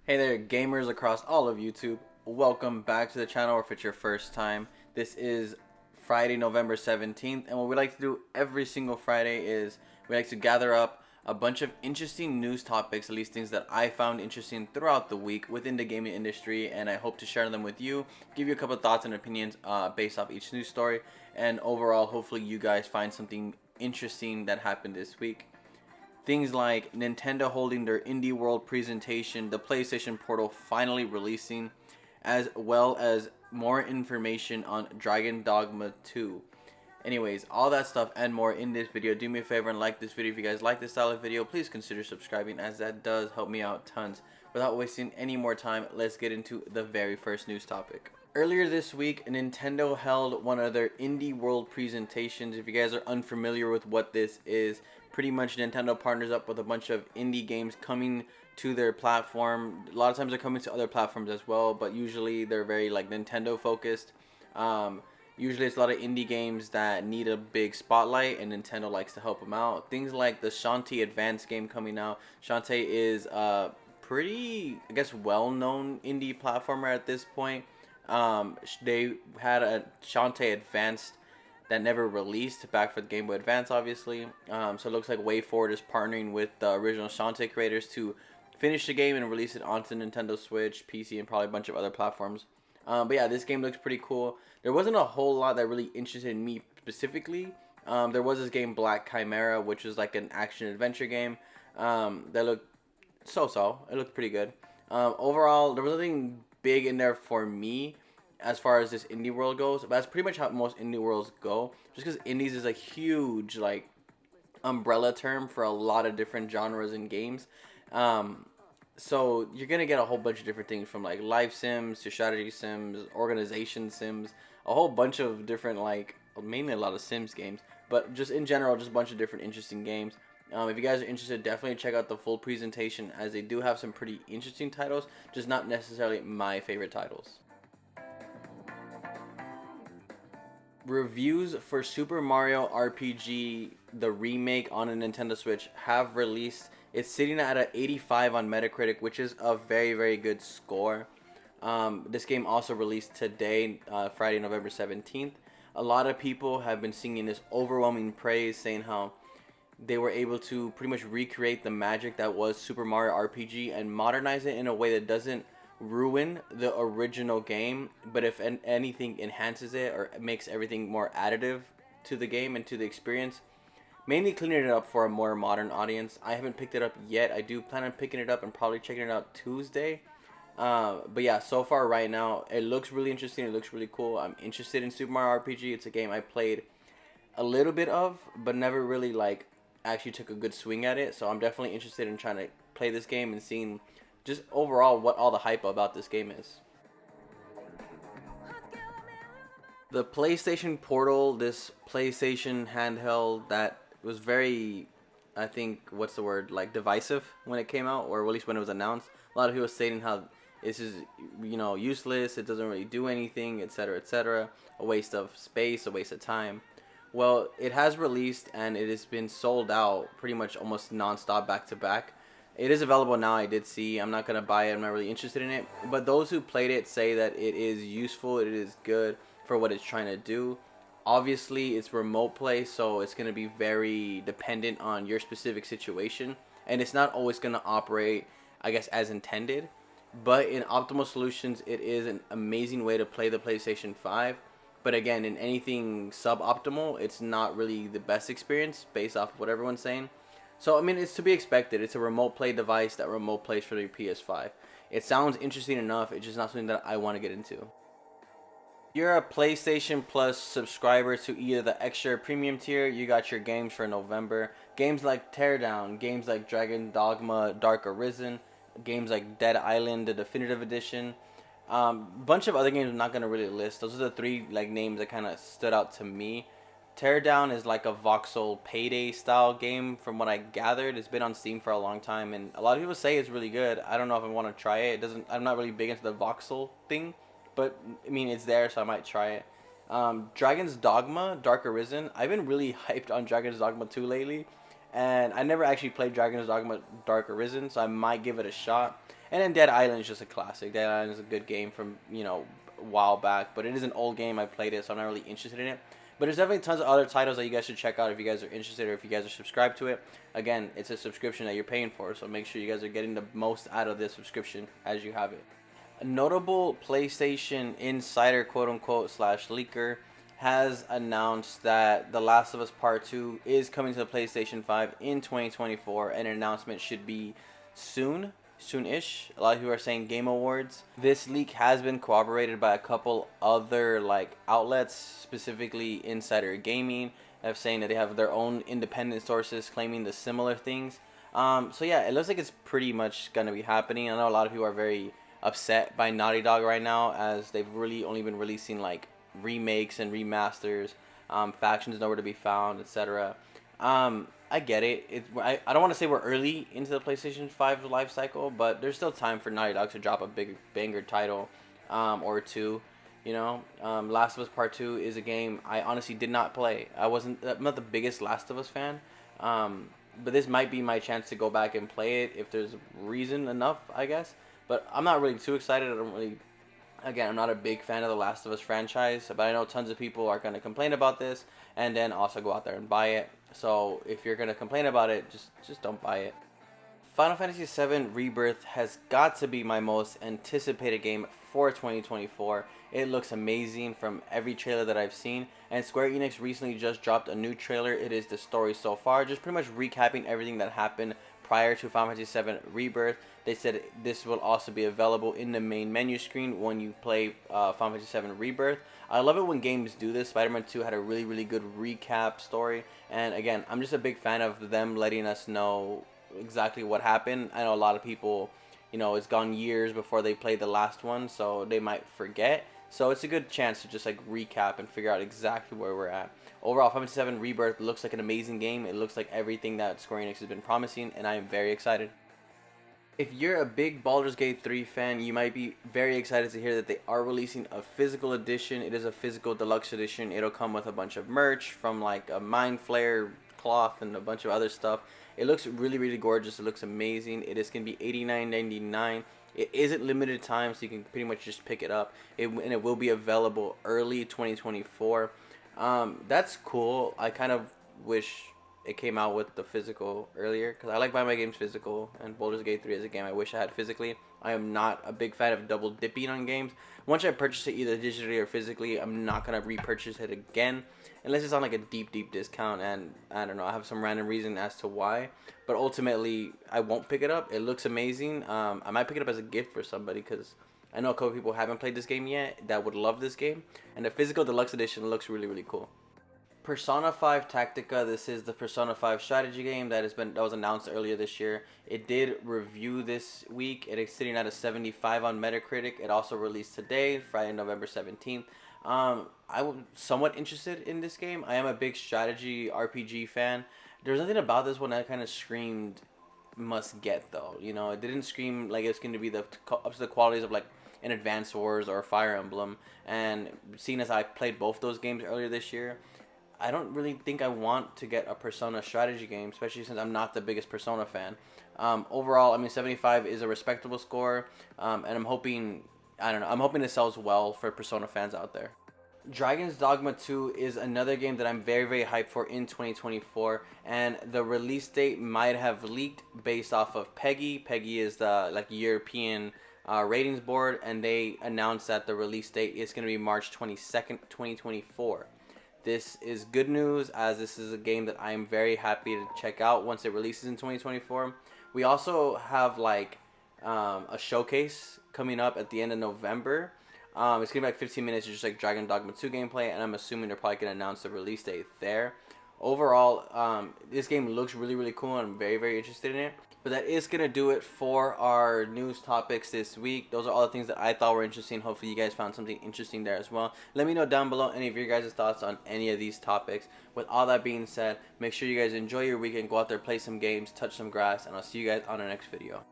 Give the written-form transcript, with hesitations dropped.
Hey there, gamers across all of YouTube. Welcome back to the channel, or if it's your first time. This is Friday, November 17th, and what we like to do every single Friday is we like to gather up a bunch of interesting news topics, at least things that I found interesting throughout the week within the gaming industry, and I hope to share them with you, give you a couple of thoughts and opinions based off each news story, and overall, hopefully you guys find something interesting that happened this week. Things like Nintendo holding their Indie World presentation, the PlayStation Portal finally releasing, as well as more information on Dragon Dogma 2. Anyways, all that stuff and more in this video. Do me a favor and like this video. If you guys like this style of video, please consider subscribing, as that does help me out tons. Without wasting any more time, let's get into the very first news topic. Earlier this week, Nintendo held one of their Indie World presentations. If you guys are unfamiliar with what this is, pretty much Nintendo partners up with a bunch of indie games coming to their platform. A lot of times they're coming to other platforms as well, but usually they're very like Nintendo focused. Usually it's a lot of indie games that need a big spotlight, and Nintendo likes to help them out. Things like the Shantae Advance game coming out. Shantae is a pretty, I guess, well-known indie platformer at this point. They had a Shantae Advanced that never released back for the Game Boy Advance, obviously. So it looks like WayForward is partnering with the original Shantae creators to finish the game and release it onto Nintendo Switch, PC, and probably a bunch of other platforms. But yeah, this game looks pretty cool. There wasn't a whole lot that really interested me specifically. There was this game Black Chimera, which was like an action adventure game that looked so-so. It looked pretty good. Overall, there was nothing big in there for me as far as this indie world goes, but that's pretty much how most indie worlds go. Just because indies is a huge like umbrella term for a lot of different genres and games. So you're gonna get a whole bunch of different things, from like life sims to strategy sims, organization sims, a whole bunch of different, like, mainly a lot of Sims games, but just in general, just a bunch of different interesting games. If you guys are interested, definitely check out the full presentation, as they do have some pretty interesting titles, just not necessarily my favorite titles. Reviews for Super Mario RPG, the remake, on a Nintendo Switch have released. It's sitting at an 85 on Metacritic, which is a very, very good score. This game also released today, Friday, November 17th. A lot of people have been singing this overwhelming praise, saying how they were able to pretty much recreate the magic that was Super Mario RPG and modernize it in a way that doesn't ruin the original game, but if anything enhances it or makes everything more additive to the game and to the experience, mainly cleaning it up for a more modern audience. I haven't picked it up yet. I do plan on picking it up and probably checking it out Tuesday. But yeah, so far right now, it looks really interesting. It looks really cool. I'm interested in Super Mario RPG. It's a game I played a little bit of, but never really like actually took a good swing at it. So I'm definitely interested in trying to play this game and seeing just overall what all the hype about this game is. The PlayStation Portal, this PlayStation handheld that was very, I think, what's the word, like divisive when it came out, or at least when it was announced. A lot of people stating how this is, useless, it doesn't really do anything, etc., etc., a waste of space, a waste of time. Well, it has released and it has been sold out pretty much almost non-stop, back to back. It is available now, I did see. I'm not going to buy it. I'm not really interested in it. But those who played it say that it is useful. It is good for what it's trying to do. Obviously, it's remote play, so it's going to be very dependent on your specific situation. And it's not always going to operate, I guess, as intended. But in optimal solutions, it is an amazing way to play the PlayStation 5. But again, in anything suboptimal, it's not really the best experience based off of what everyone's saying. So, I mean, it's to be expected. It's a remote play device that remote plays for the PS5. It sounds interesting enough. It's just not something that I want to get into. You're a PlayStation Plus subscriber to either the extra or premium tier, you got your games for November. Games like Teardown, games like Dragon Dogma Dark Arisen, games like Dead Island, the Definitive Edition. Bunch of other games I'm not going to really list. Those are the three like names that kind of stood out to me. Teardown is like a voxel payday style game from what I gathered. It's been on Steam for a long time, and a lot of people say it's really good. I don't know if I want to try it. I'm not really big into the voxel thing, but I mean, it's there, so I might try it. Dragon's Dogma Dark Arisen. I've been really hyped on Dragon's Dogma 2 lately, and I never actually played Dragon's Dogma Dark Arisen, so I might give it a shot. And then Dead Island is just a classic. Dead Island is a good game from, a while back, but it is an old game. I played it, so I'm not really interested in it. But there's definitely tons of other titles that you guys should check out if you guys are interested or if you guys are subscribed to it. Again, it's a subscription that you're paying for, so make sure you guys are getting the most out of this subscription as you have it. A notable PlayStation insider, quote unquote, slash leaker, has announced that The Last of Us Part 2 is coming to the PlayStation 5 in 2024, and an announcement should be soonish. A lot of people are saying Game Awards. This leak has been corroborated by a couple other outlets, specifically Insider Gaming, of saying that they have their own independent sources claiming the similar things. So yeah, it looks like it's pretty much gonna be happening. I know a lot of people are very upset by Naughty Dog right now, as they've really only been releasing remakes and remasters, factions nowhere to be found, etc. I get it. I don't want to say we're early into the PlayStation 5 life cycle, but there's still time for Naughty Dog to drop a big banger title, or two. Last of Us Part 2 is a game I honestly did not play. I'm not the biggest Last of Us fan, but this might be my chance to go back and play it if there's reason enough, I guess. But I'm not really too excited. Again, I'm not a big fan of the Last of Us franchise, but I know tons of people are going to complain about this and then also go out there and buy it. So if you're going to complain about it, just don't buy it. Final Fantasy VII Rebirth has got to be my most anticipated game for 2024. It looks amazing from every trailer that I've seen, and Square Enix recently just dropped a new trailer. It is the story so far, just pretty much recapping everything that happened prior to Final Fantasy VII Rebirth. They said this will also be available in the main menu screen when you play Final Fantasy VII Rebirth. I love it when games do this. Spider-Man 2 had a really, really good recap story. And again, I'm just a big fan of them letting us know exactly what happened. I know a lot of people, it's gone years before they played the last one, so they might forget. So it's a good chance to just recap and figure out exactly where we're at. Overall, Final Fantasy VII Rebirth looks like an amazing game. It looks like everything that Square Enix has been promising, and I am very excited. If you're a big Baldur's Gate 3 fan, you might be very excited to hear that they are releasing a physical edition. It is a physical deluxe edition. It'll come with a bunch of merch from a Mind Flayer cloth and a bunch of other stuff. It looks really, really gorgeous. It looks amazing. It is going to be $89.99. It isn't limited time, so you can pretty much just pick it up. And it will be available early 2024. That's cool. I kind of wish it came out with the physical earlier, because I like buying my games physical, and Baldur's Gate 3 is a game I wish I had physically. I am not a big fan of double dipping on games. Once I purchase it either digitally or physically, I'm not going to repurchase it again, unless it's on a deep discount, and I don't know, I have some random reason as to why, but ultimately I won't pick it up. It looks amazing. I might pick it up as a gift for somebody, because I know a couple people haven't played this game yet that would love this game, and the physical deluxe edition looks really, really cool. Persona 5 Tactica. This is the Persona 5 strategy game that was announced earlier this year. It did review this week. It is sitting at a 75 on Metacritic. It also released today, Friday, November 17th. I was somewhat interested in this game. I am a big strategy RPG fan. There's nothing about this one that kind of screamed must get, though. It didn't scream like it's going to be up to the qualities of an Advance Wars or Fire Emblem. And seeing as I played both those games earlier this year, I don't really think I want to get a Persona strategy game, especially since I'm not the biggest Persona fan. Overall, 75 is a respectable score, and I'm hoping it sells well for Persona fans out there. Dragon's Dogma 2 is another game that I'm very, very hyped for in 2024, and the release date might have leaked based off of PEGI. PEGI is the European ratings board, and they announced that the release date is going to be March 22nd, 2024. This is good news, as this is a game that I am very happy to check out once it releases in 2024. We also have a showcase coming up at the end of November. It's gonna be 15 minutes of just Dragon Dogma 2 gameplay, and I'm assuming they're probably gonna announce the release date there. Overall, this game looks really, really cool, and I'm very, very interested in it. But that is going to do it for our news topics this week. Those are all the things that I thought were interesting. Hopefully you guys found something interesting there as well. Let me know down below any of your guys' thoughts on any of these topics. With all that being said, make sure you guys enjoy your weekend, go out there, play some games, touch some grass, and I'll see you guys on our next video.